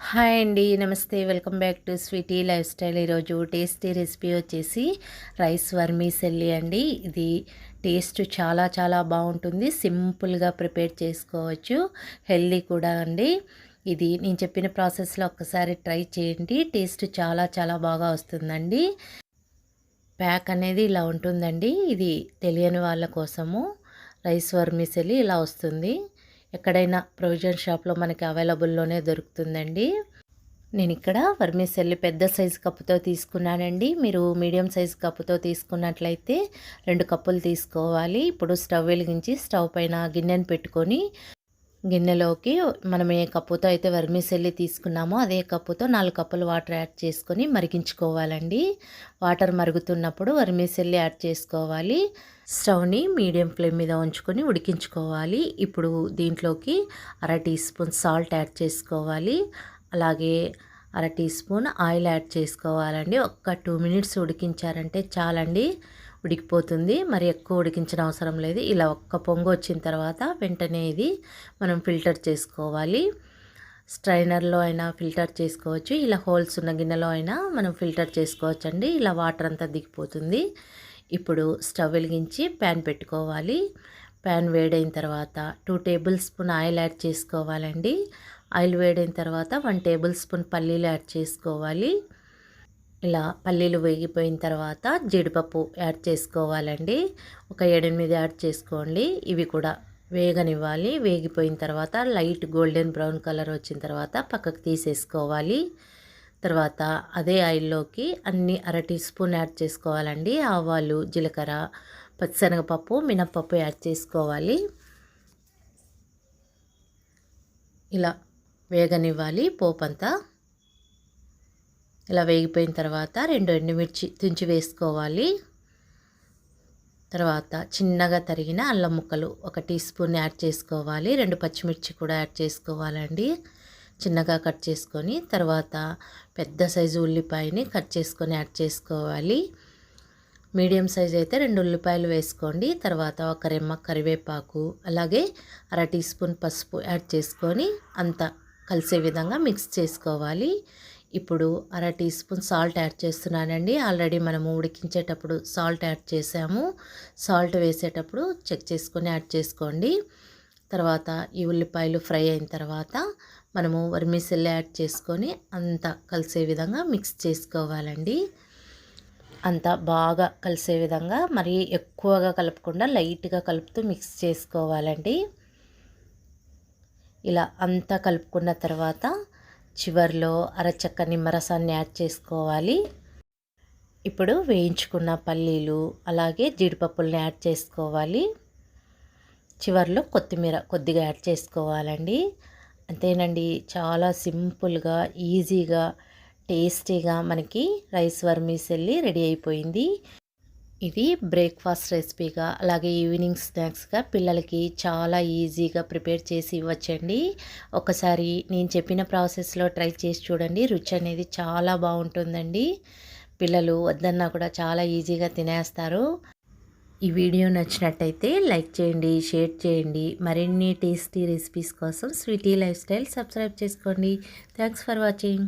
Hi అండి, నమస్తే. Welcome back to Sweety Life Style. ఈరోజు టేస్టీ రెసిపీ వచ్చేసి రైస్ వర్మీసెల్లి అండి. ఇది టేస్ట్ చాలా చాలా బాగుంటుంది. సింపుల్గా ప్రిపేర్ చేసుకోవచ్చు, హెల్దీ కూడా అండి. ఇది నేను చెప్పిన ప్రాసెస్లో ఒక్కసారి ట్రై చేయండి, టేస్ట్ చాలా చాలా బాగా వస్తుందండి. ప్యాక్ అనేది ఇలా ఉంటుందండి. ఇది తెలియని వాళ్ళ కోసము రైస్ వర్మీసెల్లి ఇలా వస్తుంది. ఎక్కడైనా ప్రొవిజన్ షాప్లో మనకి అవైలబుల్లోనే దొరుకుతుందండి. నేను ఇక్కడ వర్మీసెల్లి పెద్ద సైజు కప్పుతో తీసుకున్నానండి. మీరు మీడియం సైజు కప్పుతో తీసుకున్నట్లయితే 2 కప్పులు తీసుకోవాలి. ఇప్పుడు స్టవ్ వెలిగించి స్టవ్ పైన గిన్నెను పెట్టుకొని గిన్నెలోకి మనం ఏ కప్పుతో అయితే వర్మీసెల్లి తీసుకున్నామో అదే కప్పుతో 4 కప్పులు వాటర్ యాడ్ చేసుకొని మరిగించుకోవాలండి. వాటర్ మరుగుతున్నప్పుడు వర్మీసెల్లి యాడ్ చేసుకోవాలి. స్టవ్ని మీడియం ఫ్లేమ్ మీద ఉంచుకొని ఉడికించుకోవాలి. ఇప్పుడు దీంట్లోకి 1/2 టీ స్పూన్ సాల్ట్ యాడ్ చేసుకోవాలి. అలాగే 1/2 టీ స్పూన్ ఆయిల్ యాడ్ చేసుకోవాలండి. ఒక్క 2 మినిట్స్ ఉడికించారంటే చాలండి, ఉడికిపోతుంది. మరి ఎక్కువ ఉడికించిన అవసరం లేదు. ఇలా ఒక్క పొంగు వచ్చిన తర్వాత వెంటనే ఇది మనం ఫిల్టర్ చేసుకోవాలి. స్ట్రైనర్లో అయినా ఫిల్టర్ చేసుకోవచ్చు, ఇలా హోల్స్ ఉన్న గిన్నెలో అయినా మనం ఫిల్టర్ చేసుకోవచ్చు అండి. ఇలా వాటర్ అంతా దిగిపోతుంది. ఇప్పుడు స్టవ్ వెలిగించి ప్యాన్ పెట్టుకోవాలి. ప్యాన్ వేడైన తర్వాత 2 టేబుల్ స్పూన్ ఆయిల్ యాడ్ చేసుకోవాలండి. ఆయిల్ వేడైన తర్వాత 1 టేబుల్ స్పూన్ పల్లీలు యాడ్ చేసుకోవాలి. ఇలా పల్లీలు వేగిపోయిన తర్వాత జీడిపప్పు యాడ్ చేసుకోవాలండి. ఒక 7-8 యాడ్ చేసుకోండి. ఇవి కూడా వేగనివ్వాలి. వేగిపోయిన తర్వాత లైట్ గోల్డెన్ బ్రౌన్ కలర్ వచ్చిన తర్వాత పక్కకు తీసేసుకోవాలి. తర్వాత అదే ఆయిల్లోకి అన్ని 1/2 టీ స్పూన్ యాడ్ చేసుకోవాలండి. ఆవాలు, జీలకర్ర, పచ్చిశనగపప్పు, మినప్పప్పు యాడ్ చేసుకోవాలి. ఇలా వేగనివ్వాలి పోపంతా. ఇలా వేగిపోయిన తర్వాత 2 ఎండుమిర్చి తుంచి వేసుకోవాలి. తర్వాత చిన్నగా తరిగిన అల్లం ముక్కలు 1 టీ స్పూన్ యాడ్ చేసుకోవాలి. 2 పచ్చిమిర్చి కూడా యాడ్ చేసుకోవాలండి, చిన్నగా కట్ చేసుకొని. తర్వాత పెద్ద సైజు ఉల్లిపాయని కట్ చేసుకొని యాడ్ చేసుకోవాలి. మీడియం సైజు అయితే 2 ఉల్లిపాయలు వేసుకోండి. తర్వాత 1 రెమ్మ కరివేపాకు, అలాగే 1/2 టీ స్పూన్ పసుపు యాడ్ చేసుకొని అంతా కలిసే విధంగా మిక్స్ చేసుకోవాలి. ఇప్పుడు 1/2 టీ స్పూన్ సాల్ట్ యాడ్ చేస్తున్నానండి. ఆల్రెడీ మనము ఉడికించేటప్పుడు సాల్ట్ యాడ్ చేసాము. సాల్ట్ వేసేటప్పుడు చెక్ చేసుకొని యాడ్ చేసుకోండి. తర్వాత ఈ ఉల్లిపాయలు ఫ్రై అయిన తర్వాత మనము వర్మీసెల్లి యాడ్ చేసుకొని అంతా కలిసే విధంగా మిక్స్ చేసుకోవాలండి. అంతా బాగా కలిసే విధంగా, మరి ఎక్కువగా కలపకుండా లైట్గా కలుపుతూ మిక్స్ చేసుకోవాలండి. ఇలా అంతా కలుపుకున్న తర్వాత చివర్లో అరచక్క నిమ్మరసాన్ని యాడ్ చేసుకోవాలి. ఇప్పుడు వేయించుకున్న పల్లీలు అలాగే జీడిపప్పుల్ని యాడ్ చేసుకోవాలి. చివర్లో కొత్తిమీర కొద్దిగా యాడ్ చేసుకోవాలండి. అంతేనండి, చాలా సింపుల్గా ఈజీగా టేస్టీగా మనకి రైస్ వర్మీసెల్లి రెడీ అయిపోయింది. ఇది బ్రేక్ఫాస్ట్ రెసిపీగా అలాగే ఈవినింగ్ స్నాక్స్గా పిల్లలకి చాలా ఈజీగా ప్రిపేర్ చేసి ఇవ్వచ్చండి. ఒకసారి నేను చెప్పిన ప్రాసెస్లో ట్రై చేసి చూడండి, రుచి అనేది చాలా బాగుంటుందండి. పిల్లలు వద్దన్నా కూడా చాలా ఈజీగా తినేస్తారు. ఈ వీడియో నచ్చినట్టయితే లైక్ చేయండి, షేర్ చేయండి. మరిన్ని టేస్టీ రెసిపీస్ కోసం స్వీటీ లైఫ్ స్టైల్ సబ్స్క్రైబ్ చేసుకోండి. Thanks for watching.